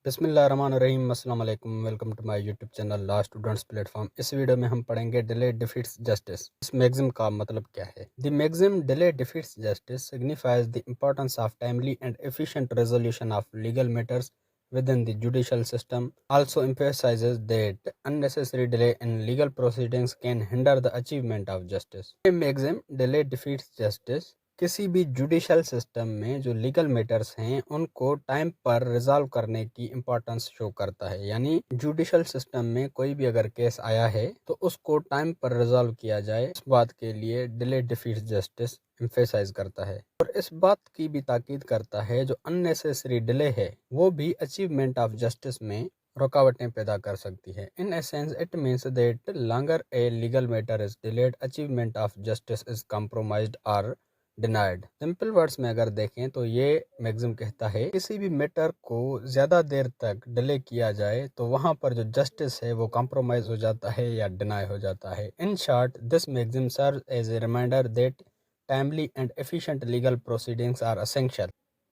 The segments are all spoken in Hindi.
बिस्मिल्लाहिर्रहमानिर्रहीम अस्सलाम वालेकुम। Welcome to my YouTube channel law students platform. इस वीडियो में हम पढ़ेंगे डिले डिफीट्स जस्टिस। इस मैगज़िम का मतलब क्या है? The maxim delay defeats justice signifies the importance of timely and efficient resolution of legal matters within the judicial system. Also emphasizes that unnecessary delay in legal proceedings can hinder the achievement of justice. A maxim delay defeats justice किसी भी जुडिशल सिस्टम में जो लीगल मैटर्स हैं उनको टाइम पर रिजॉल्व करने की इम्पोर्टेंस शो करता है। यानी जुडिशल सिस्टम में कोई भी अगर केस आया है तो उसको टाइम पर रिजॉल्व किया जाए, इस बात के लिए डिले डिफीट्स जस्टिस एम्फेसाइज करता है और इस बात की भी ताकीद करता है जो अननेसेसरी डिले है वो भी अचीवमेंट ऑफ जस्टिस में रुकावटें पैदा कर सकती है। In essence it means that longer a legal matter is delayed, achievement of justice is compromised और डिनाइड। सिंपल वर्ड्स में अगर देखें तो ये मैगज़िम कहता है किसी भी मैटर को ज्यादा देर तक डिले किया जाए तो वहां पर जो जस्टिस है वो कॉम्प्रोमाइज हो जाता है या डिनाई हो जाता है। In short this maxim serve as a reminder that timely and efficient legal proceedings are essential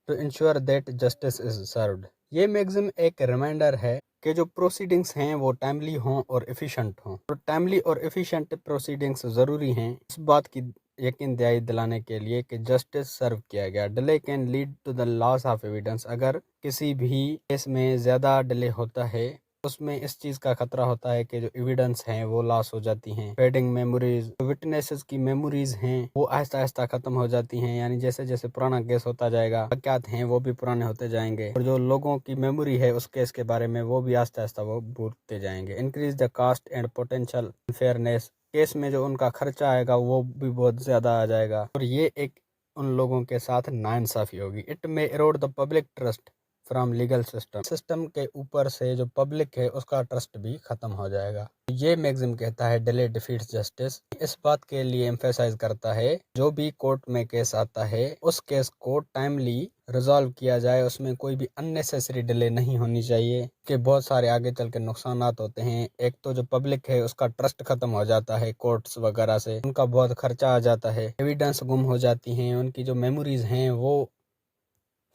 to ensure that justice is served. ये मैगज़िम एक रिमाइंडर है कि जो प्रोसीडिंग्स हैं वो टाइमली हों और एफिशिएंट हों। तो टाइमली और एफिशिएंट प्रोसीडिंग्स ज़रूरी हैं इस बात की यकीन दिलाने के लिए कि जस्टिस सर्व किया गया। Delay can lead to the loss of evidence. अगर किसी भी केस में ज़्यादा डिले होता है उसमें इस चीज़ का खतरा होता है कि जो एविडेंस हैं वो लॉस हो जाती हैं। फेडिंग मेमोरीज, विटनेसेस की मेमोरीज हैं वो आहिस्ता आहिस्ता ख़त्म हो जाती हैं। यानी जैसे जैसे पुराना केस होता जाएगा वाक़यात हैं वो भी पुराने होते जाएंगे और जो लोगों की मेमोरी है उस केस के बारे में वो भी आहिस्ता आहिस्ता वो भूलते जाएंगे। Increase the cost and potential fairness, case में जो उनका खर्चा आएगा वो भी बहुत ज़्यादा आ जाएगा और ये एक उन लोगों के साथ नाइंसाफ़ी होगी। इट में arrowed the public trust from legal system के ऊपर से जो पब्लिक है उसका ट्रस्ट भी खत्म हो जाएगा। ये मैगज़िम कहता है डिले डिफीट्स जस्टिस। इस बात के लिए एम्फेसाइज करता है जो भी कोर्ट में केस आता है उस केस को टाइमली रिजॉल्व किया जाए, उसमें कोई भी अननेसेसरी डिले नहीं होनी चाहिए कि बहुत सारे आगे चल के नुकसानात होते हैं। एक तो जो पब्लिक है उसका ट्रस्ट खत्म हो जाता है कोर्ट्स वगैरह से, उनका बहुत खर्चा आ जाता है, एविडेंस गुम हो जाती हैं, उनकी जो मेमोरीज हैं वो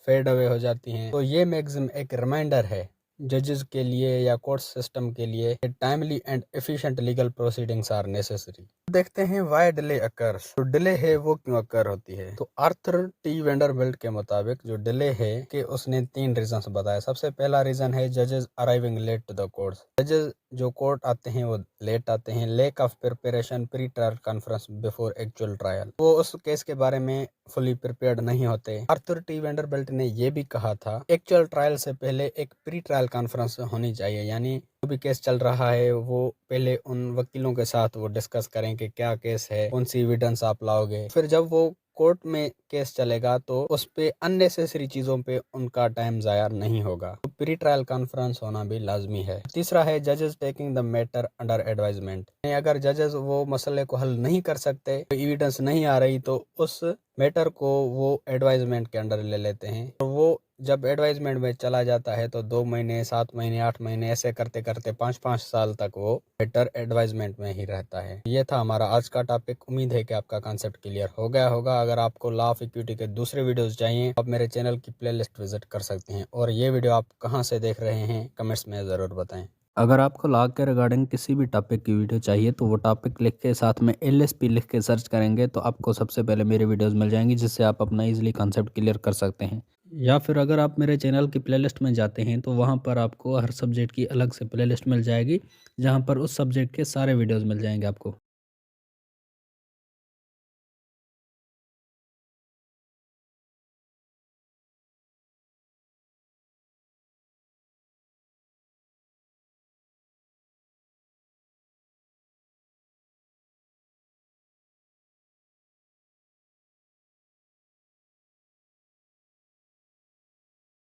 फेड अवे हो जाती हैं। तो ये मैगज़िम एक रिमाइंडर है जजेस के लिए या कोर्ट सिस्टम के लिए कि timely and efficient legal proceedings are necessary. देखते हैं व्हाई डिले अकर्स। तो डिले है वो क्यों अकर होती है। तो आर्थर टी वेंडरबिल्ट के मुताबिक जो डिले है कि उसने 3 रीजंस बताए। सबसे पहला रीजन है जजेस arriving late to the court. जजेस जो कोर्ट आते हैं वो लेट आते हैं। Lack of preparation pre trial conference before actual trial, वो उस केस के बारे में फुली प्रिपेयर्ड नहीं होते। आर्थर टी वेंडरबिल्ट ने ये भी कहा था एक्चुअल ट्रायल से पहले एक प्री ट्रायल कॉन्फ्रेंस होनी चाहिए। यानी जो भी केस चल रहा है वो पहले उन वकीलों के साथ वो डिस्कस करें कि क्या केस है, कौन सी एविडेंस आप लाओगे। फिर जब वो कोर्ट में केस चलेगा तो उस पे अननेसेसरी चीजों पे उनका टाइम जाया नहीं होगा। तो प्री ट्रायल कॉन्फ्रेंस होना भी लाजमी है। तीसरा है जजेस taking the matter under advisement. अगर जजेस वो मसले को हल नहीं कर सकते, एविडेंस नहीं आ रही, तो उस मैटर को वो एडवाइजमेंट के अंडर ले लेते हैं। तो वो जब एडवाइजमेंट में चला जाता है तो 2 महीने, 7 महीने, 8 महीने ऐसे करते करते 5-5 साल तक वो मैटर एडवाइजमेंट में ही रहता है। ये था हमारा आज का टॉपिक। उम्मीद है कि आपका कॉन्सेप्ट क्लियर हो गया होगा। अगर आपको लॉ ऑफ इक्विटी के दूसरे वीडियोस चाहिए आप मेरे चैनल की प्लेलिस्ट विजिट कर सकते हैं। और ये वीडियो आप कहाँ से देख रहे हैं कमेंट्स में ज़रूर बताएं। अगर आपको लॉ के रिगार्डिंग किसी भी टॉपिक की वीडियो चाहिए तो वो टॉपिक लिख के साथ में एलएसपी लिख के सर्च करेंगे तो आपको सबसे पहले मेरे वीडियोस मिल जाएंगी जिससे आप अपना इजीली कॉन्सेप्ट क्लियर कर सकते हैं। या फिर अगर आप मेरे चैनल की प्लेलिस्ट में जाते हैं तो वहाँ पर आपको हर सब्जेक्ट की अलग से प्लेलिस्ट मिल जाएगी जहाँ पर उस सब्जेक्ट के सारे वीडियोज़ मिल जाएंगे आपको।